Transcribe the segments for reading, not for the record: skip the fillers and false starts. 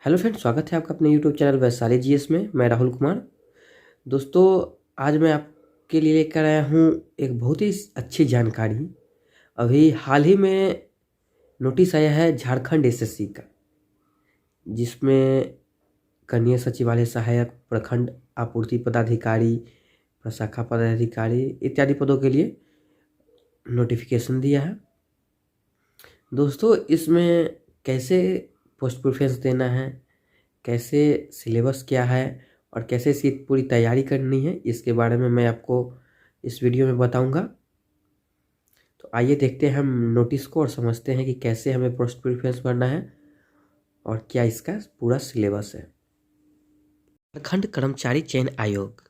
Hello friend, स्वागत है आपका अपने यूट्यूब चैनल वैशाली जीएस में। मैं राहुल कुमार। दोस्तों, आज मैं आपके लिए लेकर आया हूँ एक बहुत ही अच्छी जानकारी। अभी हाल ही में नोटिस आया है झारखंड एसएससी का, जिसमें कनीय सचिवालय सहायक, प्रखंड आपूर्ति पदाधिकारी, प्रशाखा पदाधिकारी इत्यादि पदों के लिए नोटिफिकेशन दिया है। दोस्तों, इसमें कैसे पोस्ट प्रेफरेंस देना है, कैसे सिलेबस क्या है और कैसे इसकी पूरी तैयारी करनी है, इसके बारे में मैं आपको इस वीडियो में बताऊंगा। तो आइए देखते हैं हम नोटिस को और समझते हैं कि कैसे हमें पोस्ट प्रेफरेंस भरना है और क्या इसका पूरा सिलेबस है। झारखंड कर्मचारी चयन आयोग,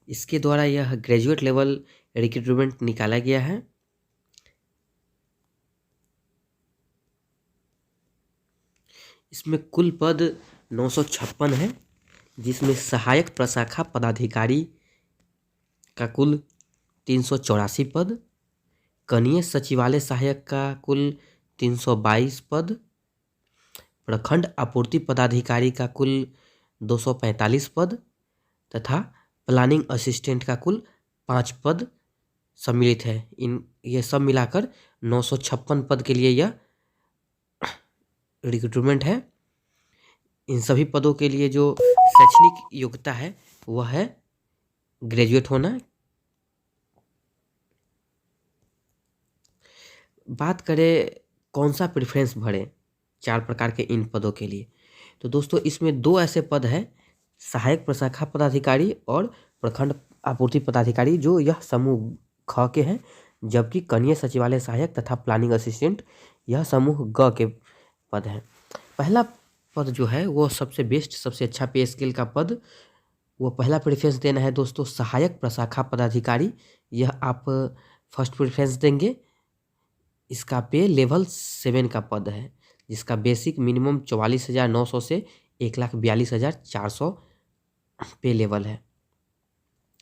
इसके द्वारा यह ग्रेजुएट लेवल रिक्रूटमेंट निकाला गया है। इसमें कुल पद 956 है, जिसमें सहायक प्रशाखा पदाधिकारी का कुल 384 पद, कनीय सचिवालय सहायक का कुल 322 पद, प्रखंड आपूर्ति पदाधिकारी का कुल 245 पद तथा प्लानिंग असिस्टेंट का कुल 5 पद सम्मिलित है। ये सब मिलाकर 956 पद के लिए यह रिक्रूटमेंट है। इन सभी पदों के लिए जो शैक्षणिक योग्यता है वह है ग्रेजुएट होना। बात करें कौन सा प्रेफरेंस भरें 4 प्रकार के इन पदों के लिए, तो दोस्तों इसमें 2 ऐसे पद हैं, सहायक प्रशाखा पदाधिकारी और प्रखंड आपूर्ति पदाधिकारी, जो यह समूह ख के हैं, जबकि कनीय सचिवालय सहायक तथा प्लानिंग असिस्टेंट यह समूह ग के पद हैं। पहला पद जो है वो सबसे बेस्ट, सबसे अच्छा पे स्केल का पद, वो पहला प्रेफरेंस देना है दोस्तों सहायक प्रशाखा पदाधिकारी। यह आप फर्स्ट प्रेफरेंस देंगे। इसका पे लेवल 7 का पद है, जिसका बेसिक मिनिमम 44,900 से 1,42,400 पे लेवल है।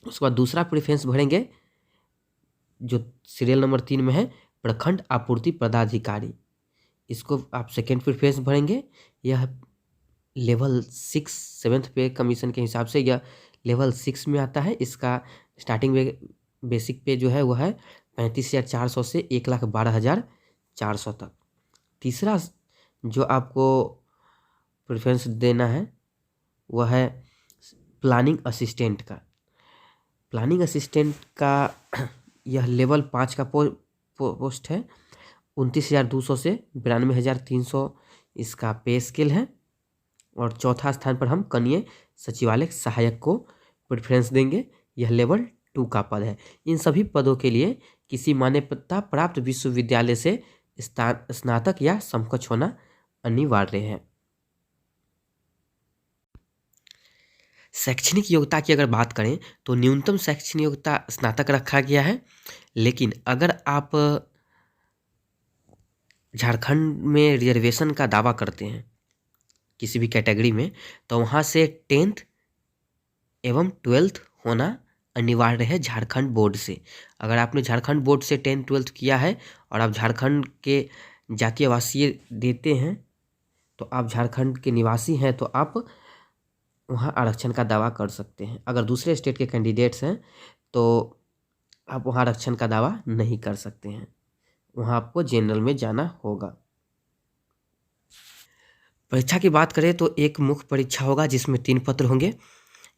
उसके बाद दूसरा प्रेफरेंस भरेंगे जो सीरियल नंबर 3 में है, प्रखंड आपूर्ति पदाधिकारी। इसको आप सेकेंड प्रेफरेंस भरेंगे। यह लेवल 6 7th पे कमीशन के हिसाब से यह लेवल 6 में आता है। इसका स्टार्टिंग में बेसिक पे जो है वह है 35,400 से 1,12,400 तक। तीसरा जो आपको प्रेफरेंस देना है वह है प्लानिंग असिस्टेंट का। प्लानिंग असिस्टेंट का यह लेवल 5 का पोस्ट है। 29,200 से 92,300 इसका पे स्केल है। और चौथा स्थान पर हम कनीय सचिवालय सहायक को प्रेफरेंस देंगे। यह लेवल 2 का पद है। इन सभी पदों के लिए किसी मान्यता प्राप्त विश्वविद्यालय से स्नातक या समकक्ष होना अनिवार्य है। शैक्षणिक योग्यता की अगर बात करें तो न्यूनतम शैक्षणिक योग्यता स्नातक रखा गया है, लेकिन अगर आप झारखंड में रिजर्वेशन का दावा करते हैं किसी भी कैटेगरी में, तो वहाँ से 10th एवं 12th होना अनिवार्य है झारखंड बोर्ड से। अगर आपने झारखंड बोर्ड से 10th 12th किया है और आप झारखंड के जातीय आवासीय देते हैं, तो आप झारखंड के निवासी हैं, तो आप वहाँ आरक्षण का दावा कर सकते हैं। अगर दूसरे स्टेट के कैंडिडेट्स हैं तो आप वहाँ आरक्षण का दावा नहीं कर सकते हैं, वहाँ आपको जनरल में जाना होगा। परीक्षा की बात करें तो एक मुख्य परीक्षा होगा जिसमें 3 पत्र होंगे।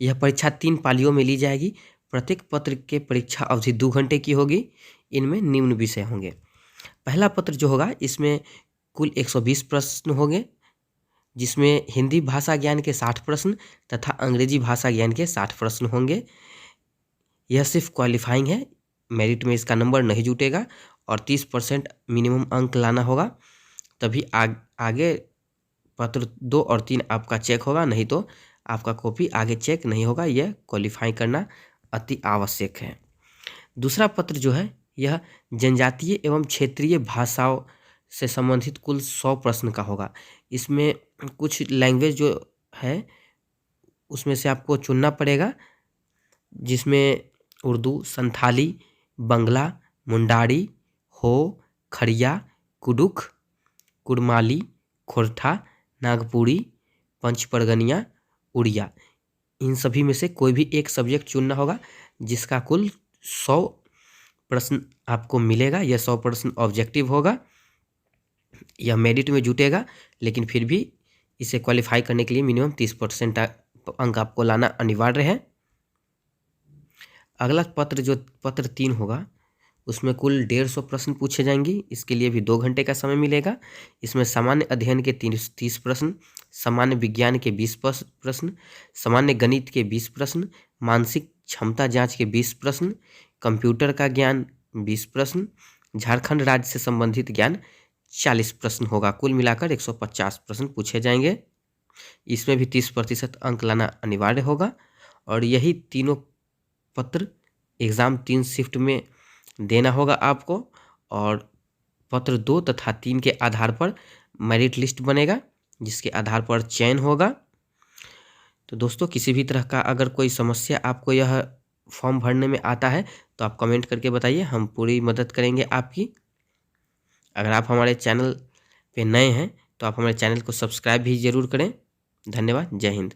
यह परीक्षा 3 पालियों में ली जाएगी। प्रत्येक पत्र के परीक्षा अवधि 2 घंटे की होगी। इनमें निम्न विषय होंगे। पहला पत्र जो होगा इसमें कुल 120 प्रश्न होंगे, जिसमें हिंदी भाषा ज्ञान के 60 प्रश्न तथा अंग्रेजी भाषा ज्ञान के 60 प्रश्न होंगे। यह सिर्फ क्वालिफाइंग है, मेरिट में इसका नंबर नहीं जुटेगा और 30% मिनिमम अंक लाना होगा, तभी आगे पत्र 2 और 3 आपका चेक होगा, नहीं तो आपका कॉपी आगे चेक नहीं होगा। यह क्वालिफाई करना अति आवश्यक है। दूसरा पत्र जो है यह जनजातीय एवं क्षेत्रीय भाषाओं से संबंधित कुल 100 प्रश्न का होगा। इसमें कुछ लैंग्वेज जो है उसमें से आपको चुनना पड़ेगा, जिसमें उर्दू, संथाली, बंगला, मुंडारी, हो, खड़िया, कुडुख, कुड़माली, खोरठा, नागपुरी, पंचपरगनिया, उड़िया। इन सभी में से कोई भी एक सब्जेक्ट चुनना होगा जिसका कुल 100 प्रश्न आपको मिलेगा। यह 100 प्रश्न ऑब्जेक्टिव होगा, यह मेरिट में जुटेगा, लेकिन फिर भी इसे क्वालिफाई करने के लिए मिनिमम 30% अंक आपको लाना अनिवार्य है। अगला पत्र जो पत्र 3 होगा उसमें कुल 150 प्रश्न पूछे जाएंगे। इसके लिए भी 2 घंटे का समय मिलेगा। इसमें सामान्य अध्ययन के 30 प्रश्न, सामान्य विज्ञान के 20 प्रश्न, सामान्य गणित के 20 प्रश्न, मानसिक क्षमता जांच के 20 प्रश्न, कंप्यूटर का ज्ञान 20 प्रश्न, झारखंड राज्य से संबंधित ज्ञान 40 प्रश्न होगा। कुल मिलाकर 150 प्रश्न पूछे जाएंगे। इसमें भी 30% अंक लाना अनिवार्य होगा। और यही तीनों पत्र एग्ज़ाम 3 शिफ्ट में देना होगा आपको। और पत्र 2 तथा 3 के आधार पर मेरिट लिस्ट बनेगा, जिसके आधार पर चयन होगा। तो दोस्तों, किसी भी तरह का अगर कोई समस्या आपको यह फॉर्म भरने में आता है तो आप कमेंट करके बताइए, हम पूरी मदद करेंगे आपकी। अगर आप हमारे चैनल पे नए हैं तो आप हमारे चैनल को सब्सक्राइब भी ज़रूर करें। धन्यवाद। जय हिंद।